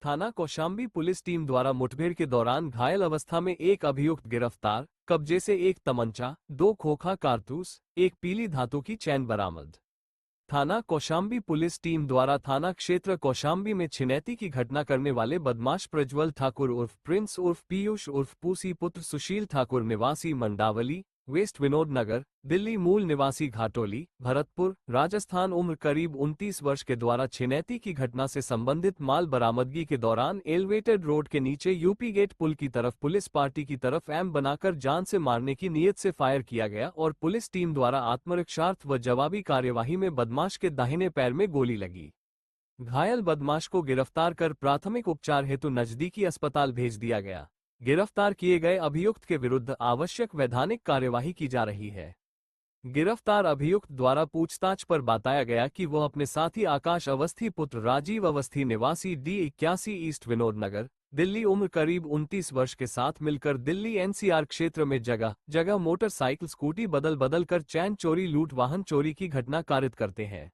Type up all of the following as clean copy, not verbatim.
थाना Kaushambi police team द्वारा मुठभेड़ के दौरान घायल अवस्था में एक अभियुक्त गिरफ्तार, कब्जे से एक तमंचा, 2 खोखा कारतूस, एक पीली धातु की चैन बरामद। थाना कौशाम्बी पुलिस टीम द्वारा थाना क्षेत्र कौशाम्बी में छिनैती की घटना करने वाले बदमाश प्रज्वल ठाकुर उर्फ प्रिंस उर्फ पीयूष उर्फ पूसी पुत्र सुशील ठाकुर निवासी मंडावली, वेस्ट विनोद नगर, दिल्ली मूल निवासी घाटोली, भरतपुर, राजस्थान उम्र करीब 29 वर्ष के द्वारा छिनैती की घटना से संबंधित माल बरामदगी के दौरान एलिवेटेड रोड के नीचे यूपी गेट पुल की तरफ पुलिस पार्टी की तरफ एम बनाकर जान से मारने की नीयत से फायर किया गया और पुलिस टीम द्वारा आत्मरक्षार्थ व जवाबी कार्यवाही में बदमाश के दाहिने पैर में गोली लगी। घायल बदमाश को गिरफ्तार कर प्राथमिक उपचार हेतु नजदीकी अस्पताल भेज दिया गया। गिरफ्तार किए गए अभियुक्त के विरुद्ध आवश्यक वैधानिक कार्यवाही की जा रही है। गिरफ्तार अभियुक्त द्वारा पूछताछ पर बताया गया कि वह अपने साथी आकाश अवस्थी पुत्र राजीव अवस्थी निवासी D81 ईस्ट विनोद नगर, दिल्ली उम्र करीब 29 वर्ष के साथ मिलकर दिल्ली NCR क्षेत्र में जगह जगह मोटरसाइकिल स्कूटी बदल बदल कर चैन चोरी लूट वाहन चोरी की घटना कारित करते हैं।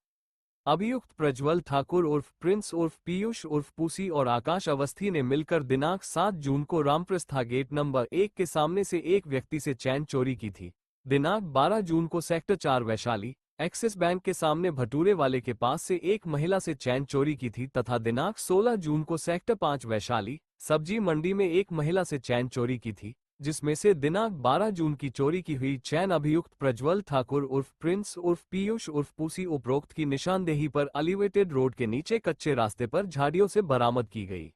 अभियुक्त प्रज्वल ठाकुर उर्फ प्रिंस उर्फ पीयूष उर्फ पूसी और आकाश अवस्थी ने मिलकर दिनांक 7 जून को रामप्रस्था गेट नंबर 1 के सामने से एक व्यक्ति से चैन चोरी की थी। दिनांक 12 जून को सेक्टर 4 वैशाली एक्सिस बैंक के सामने भटूरे वाले के पास से एक महिला से चैन चोरी की थी तथा दिनांक 16 जून को सेक्टर 5 वैशाली सब्जी मंडी में एक महिला से चैन चोरी की थी, जिसमें से दिनांक 12 जून की चोरी की हुई चैन अभियुक्त प्रज्वल ठाकुर उर्फ प्रिंस उर्फ पीयूष उर्फ पूसी उपरोक्त की निशानदेही पर एलिवेटेड रोड के नीचे कच्चे रास्ते पर झाड़ियों से बरामद की गई।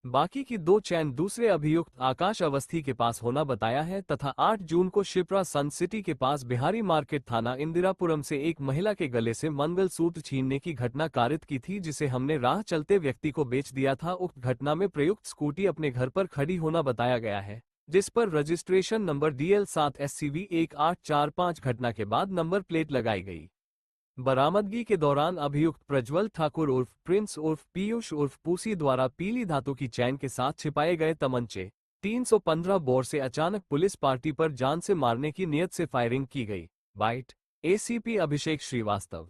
बाकी की 2 चैन दूसरे अभियुक्त आकाश अवस्थी के पास होना बताया है तथा 8 जून को शिप्रा सन सिटी के पास बिहारी मार्केट थाना इंदिरापुरम से एक महिला के गले से मंगलसूत्र छीनने की घटना कारित की थी, जिसे हमने राह चलते व्यक्ति को बेच दिया था। उक्त घटना में प्रयुक्त स्कूटी अपने घर पर खड़ी होना बताया गया है, जिस पर रजिस्ट्रेशन नंबर DL7 SCV 1845 घटना के बाद नंबर प्लेट लगाई गई। बरामदगी के दौरान अभियुक्त प्रज्वल ठाकुर उर्फ प्रिंस उर्फ पीयूष उर्फ पूसी द्वारा पीली धातु की चैन के साथ छिपाए गए तमंचे 315 बोर से अचानक पुलिस पार्टी पर जान से मारने की नियत से फायरिंग की गई। बाइट ACP अभिषेक श्रीवास्तव।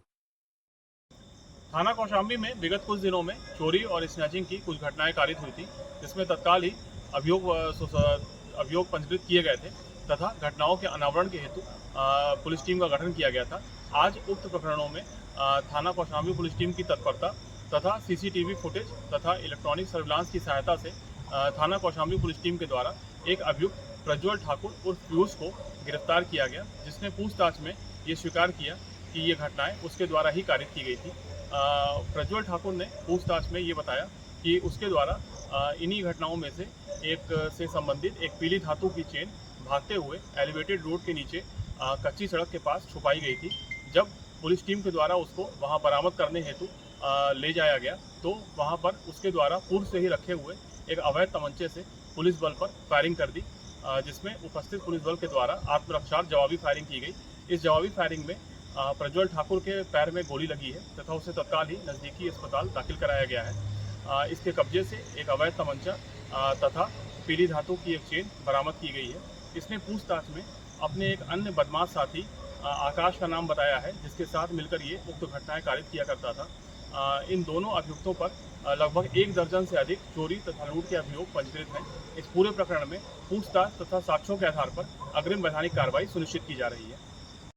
थाना कौशाम्बी में विगत कुछ दिनों में चोरी और स्नैचिंग की कुछ घटनाएं कारित हुई थी, जिसमें तत्काल ही अभियोग पंजीकृत किए गए थे तथा घटनाओं के अनावरण के हेतु पुलिस टीम का गठन किया गया था। आज उक्त प्रकरणों में थाना कौशाम्बी पुलिस टीम की तत्परता तथा CCTV फुटेज तथा इलेक्ट्रॉनिक सर्विलांस की सहायता से थाना कौशाम्बी पुलिस टीम के द्वारा एक अभियुक्त प्रज्वल ठाकुर उर्फ पीयूष को गिरफ्तार किया गया, जिसने पूछताछ में ये स्वीकार किया कि ये घटनाएं उसके द्वारा ही कारित की गई थी। प्रज्वल ठाकुर ने पूछताछ में ये बताया कि उसके द्वारा इन्हीं घटनाओं में से एक से संबंधित एक पीली धातु की चेन भागते हुए एलिवेटेड रोड के नीचे कच्ची सड़क के पास छुपाई गई थी। जब पुलिस टीम के द्वारा उसको वहां बरामद करने हेतु ले जाया गया तो वहां पर उसके द्वारा पूर्व से ही रखे हुए एक अवैध तमंचे से पुलिस बल पर फायरिंग कर दी, जिसमें उपस्थित पुलिस बल के द्वारा आत्मरक्षा जवाबी फायरिंग की गई। इस जवाबी फायरिंग में प्रज्वल ठाकुर के पैर में गोली लगी है तथा उसे तत्काल ही नज़दीकी अस्पताल दाखिल कराया गया है। इसके कब्जे से एक अवैध तमंचा तथा पीली धातु की एक चेन बरामद की गई है। इसने पूछताछ में अपने एक अन्य बदमाश साथी आकाश का नाम बताया है, जिसके साथ मिलकर ये उक्त घटनाएं कारित किया करता था। इन दोनों अभियुक्तों पर लगभग 1 दर्जन से अधिक चोरी तथा लूट के अभियोग पंजीकृत हैं। इस पूरे प्रकरण में पूछताछ तथा साक्ष्यों के आधार पर अग्रिम वैधानिक कार्रवाई सुनिश्चित की जा रही है।